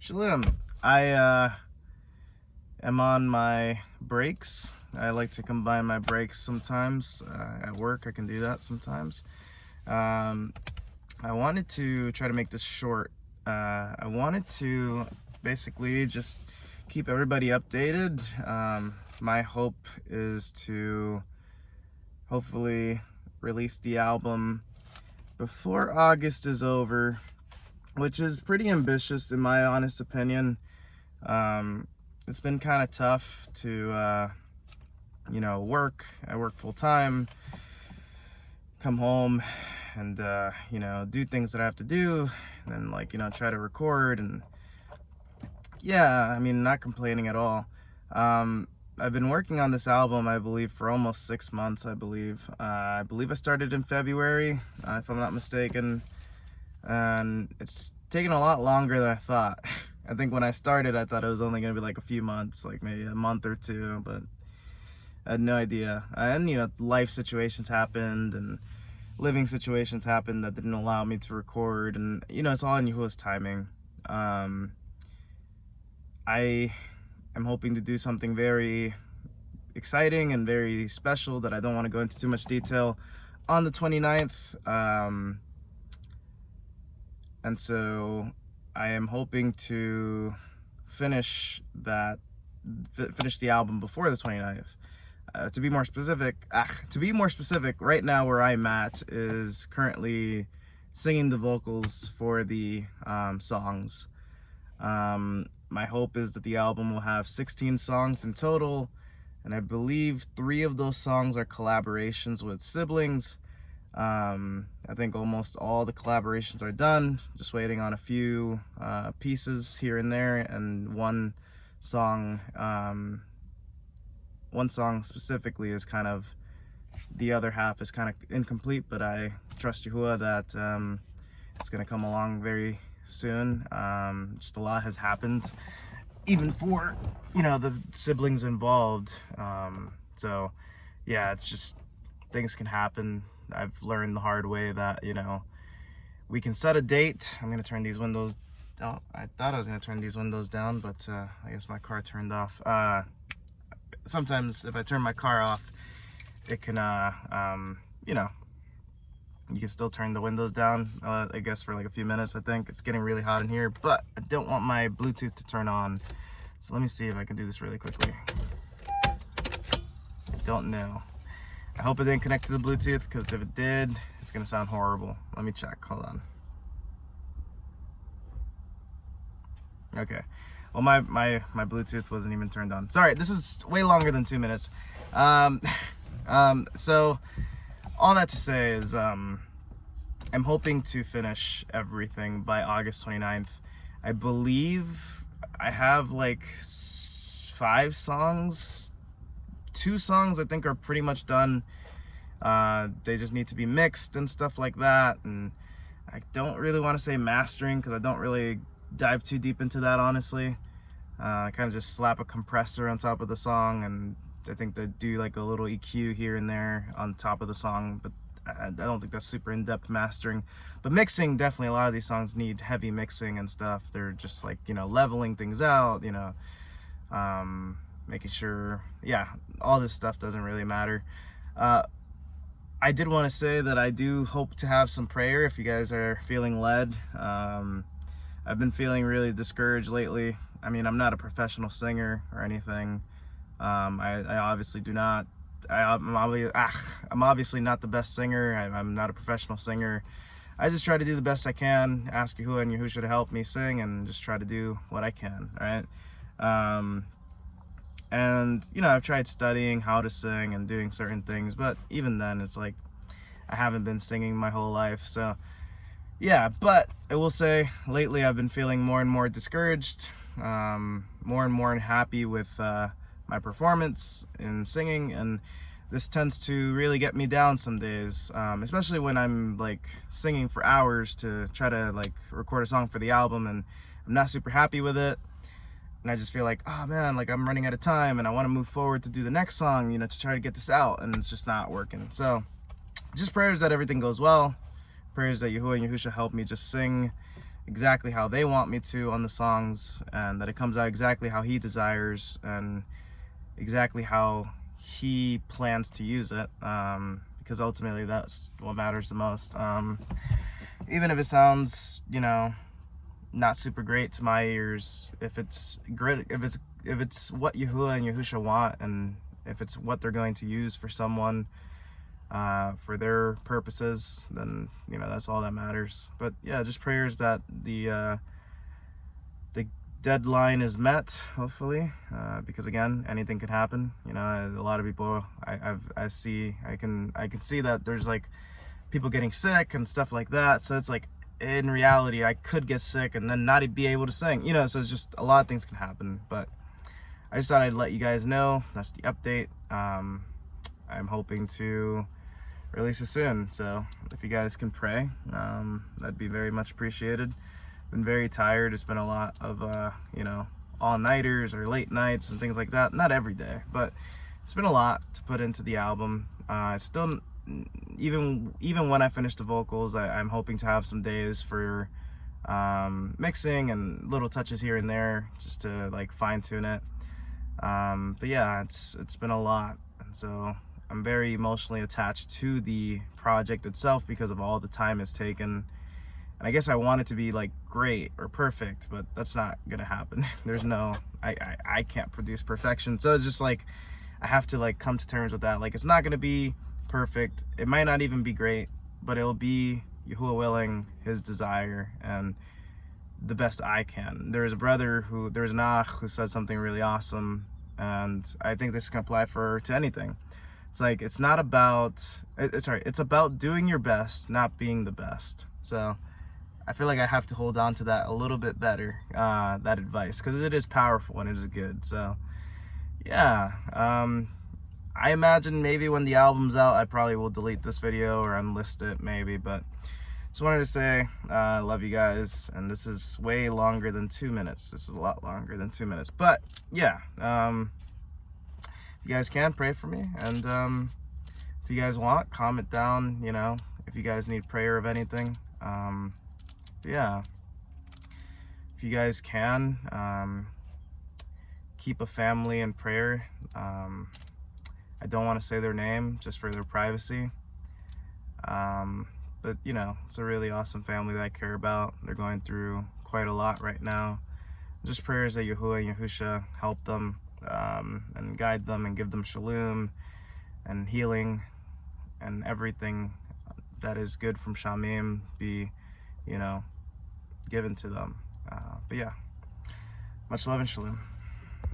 Shalom. I am on my breaks. I like to combine my breaks sometimes. At work, I can do that sometimes. I wanted to try to make this short. I wanted to basically just keep everybody updated. My hope is to hopefully release the album before August is over, which is pretty ambitious in my honest opinion. It's been kind of tough to, work. I work full time, come home and, do things that I have to do, and then, try to record. And yeah, I mean, not complaining at all. I've been working on this album, I believe, for almost 6 months, I believe. I started in February, if I'm not mistaken. And it's taken a lot longer than I thought. I think when I started, I thought it was only going to be like a few months, like maybe a month or two, but I had no idea. And, life situations happened and living situations happened that didn't allow me to record. And, it's all in Yahuwah's timing. I am hoping to do something very exciting and very special that I don't want to go into too much detail on the 29th. And so I am hoping to finish the album before the 29th. To be more specific, right now where I'm at is currently singing the vocals for the songs. My hope is that the album will have 16 songs in total, and I believe 3 of those songs are collaborations with siblings. I think almost all the collaborations are done, just waiting on a few pieces here and there, and one song specifically is kind of, the other half is kind of incomplete, but I trust Yahuwah that it's going to come along very soon. Just a lot has happened, even for, the siblings involved. So yeah, it's just, things can happen. I've learned the hard way that, we can set a date. I'm going to turn these windows. Oh, I thought I was going to turn these windows down, but I guess my car turned off. Sometimes if I turn my car off, it can, you can still turn the windows down, I guess for like a few minutes. I think it's getting really hot in here, but I don't want my Bluetooth to turn on. So let me see if I can do this really quickly. I don't know. I hope it didn't connect to the Bluetooth, because if it did, it's gonna sound horrible. Let me check, hold on. Okay, well my Bluetooth wasn't even turned on. Sorry, this is way longer than 2 minutes. So all that to say is, I'm hoping to finish everything by August 29th. I believe I have like 5 songs. 2 songs I think are pretty much done. They just need to be mixed and stuff like that. And I don't really want to say mastering, because I don't really dive too deep into that, honestly. I kind of just slap a compressor on top of the song, and I think they do like a little EQ here and there on top of the song, but I don't think that's super in-depth mastering. But mixing, definitely a lot of these songs need heavy mixing and stuff. They're just like, leveling things out, making sure, yeah, all this stuff doesn't really matter. I did want to say that I do hope to have some prayer if you guys are feeling led. I've been feeling really discouraged lately. I mean, I'm not a professional singer or anything. I obviously do not. I'm obviously not the best singer. I'm not a professional singer. I just try to do the best I can, ask Yahuwah and Yahushua to help me sing, and just try to do what I can, all right? And, I've tried studying how to sing and doing certain things, but even then, it's like, I haven't been singing my whole life, so, yeah. But I will say, lately, I've been feeling more and more discouraged, more and more unhappy with my performance in singing, and this tends to really get me down some days, especially when I'm, like, singing for hours to try to, like, record a song for the album, and I'm not super happy with it. And I just feel like, oh man, like I'm running out of time, and I want to move forward to do the next song, to try to get this out, and it's just not working. So just prayers that everything goes well, prayers that Yahuwah and Yahusha help me just sing exactly how they want me to on the songs, and that it comes out exactly how he desires and exactly how he plans to use it, because ultimately that's what matters the most. Even if it sounds, you know, not super great to my ears, if it's great, if it's what Yahuwah and Yahusha want, and if it's what they're going to use for someone, for their purposes, then, you know, that's all that matters. But yeah, just prayers that the deadline is met, hopefully, because again, anything could happen. You know, a lot of people I can see that there's like people getting sick and stuff like that. So it's like, in reality, I could get sick and then not be able to sing, you know. So it's just a lot of things can happen. But I just thought I'd let you guys know that's the update. I'm hoping to release it soon, so if you guys can pray, that'd be very much appreciated. Been very tired. It's been a lot of you know, all-nighters or late nights and things like that. Not every day, but it's been a lot to put into the album. It's still, even when I finish the vocals, I'm hoping to have some days for mixing and little touches here and there, just to like fine-tune it. But yeah, it's been a lot, and so I'm very emotionally attached to the project itself because of all the time it's taken. And I guess I want it to be like great or perfect, but that's not gonna happen. There's no, I can't produce perfection. So it's just like, I have to like come to terms with that. Like, it's not gonna be perfect. It might not even be great, but it'll be Yahuwah willing, his desire, and the best I can. There's an Ach who said something really awesome, and I think this can apply to anything. It's like, it's not about, it's about doing your best, not being the best. So I feel like I have to hold on to that a little bit better, that advice, because it is powerful and it is good. So yeah, I imagine maybe when the album's out, I probably will delete this video or unlist it maybe, but just wanted to say I love you guys, and this is way longer than 2 minutes. This is a lot longer than 2 minutes, but yeah, if you guys can, pray for me, and if you guys want, comment down, you know, if you guys need prayer of anything. Yeah, if you guys can, keep a family in prayer. I don't want to say their name just for their privacy, but you know, it's a really awesome family that I care about. They're going through quite a lot right now. Just prayers that Yahuwah and Yahusha help them, and guide them and give them shalom and healing, and everything that is good from Shamim be, you know, given to them. But yeah, much love and shalom.